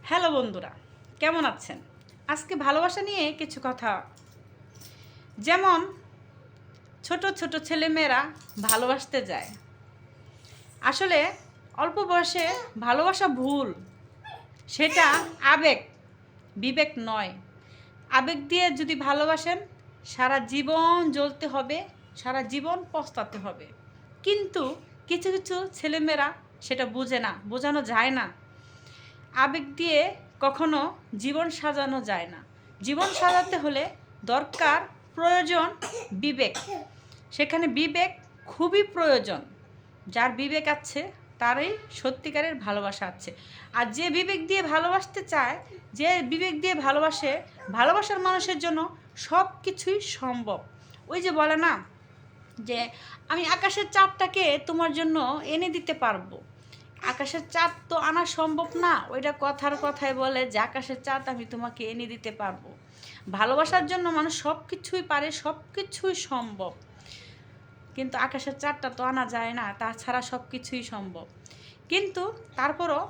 Hello বন্ধুরা, কেমন আছেন? আজকে ভালোবাসা নিয়ে কিছু কথা। যেমন ছোট ছোট ছেলেমেয়েরা ভালোবাসতে যায়। আসলে অল্প বয়সে ভালোবাসা ভুল। সেটা আবেগ, বিবেক নয়। আবেগ দিয়ে যদি ভালোবাসেন, সারা জীবন জ্বলতে হবে, সারা জীবন পস্তাতে হবে। কিন্তু কিছু কিছু ছেলেমেয়েরা সেটা বুঝে না, বোঝানো যায় না। আবেগ দিয়ে কখনো জীবন সাজানো যায় না। জীবন সাজাতে হলে দরকার, প্রয়োজন বিবেক। সেখানে বিবেক খুবই প্রয়োজন। যার বিবেক আছে তারই সত্যিকারের ভালোবাসা আছে। আর যে বিবেক দিয়ে ভালোবাসতে চায়, যে বিবেক দিয়ে ভালোবাসে, ভালোবাসার মানুষের জন্য সব কিছুই সম্ভব। ওই যে বলে না যে আমি আকাশের চাঁদটাকে তোমার জন্য এনে দিতে পারবো। আকাশের চাঁদ তো আনা সম্ভব না, ওইটা কথার কথায় বলে যে আকাশের চাঁদ আমি তোমাকে এনে দিতে পারবো। ভালোবাসার জন্য মানুষ সব কিছুই পারে, সব কিছুই সম্ভব, কিন্তু আকাশের চাঁদটা তো আনা যায় না, তাছাড়া সব কিছুই সম্ভব। কিন্তু তারপরও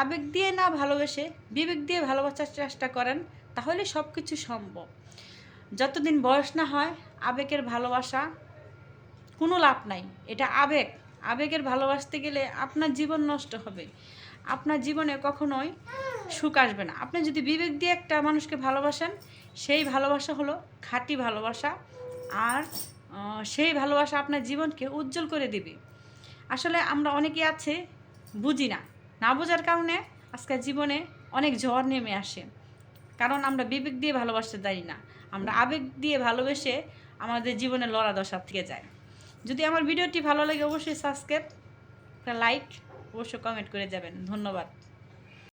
আবেগ দিয়ে না ভালোবেসে বিবেক দিয়ে ভালোবাসার চেষ্টা করেন, তাহলে সব কিছু সম্ভব। যতদিন বয়স না হয় আবেগের ভালোবাসা কোনো লাভ নাই। এটা আবেগ। আবেগের ভালোবাসতে গেলে আপনার জীবন নষ্ট হবে, আপনার জীবনে কখনোই সুখ আসবে না। আপনি যদি বিবেক দিয়ে একটা মানুষকে ভালোবাসেন, সেই ভালোবাসা হলো খাঁটি ভালোবাসা। আর সেই ভালোবাসা আপনার জীবনকে উজ্জ্বল করে দিবে। আসলে আমরা অনেকেই আছে বুঝি না, না বোঝার কারণে আজকের জীবনে অনেক ঝড় নেমে আসে। কারণ আমরা বিবেক দিয়ে ভালোবাসতে জানি না, আমরা আবেগ দিয়ে ভালোবেসে আমাদের জীবনে লড়া দশা থেকে যায়। যদি আমার ভিডিওটি ভালো লাগে অবশ্যই সাবস্ক্রাইব, একটা লাইক, অবশ্যই কমেন্ট করে যাবেন। ধন্যবাদ।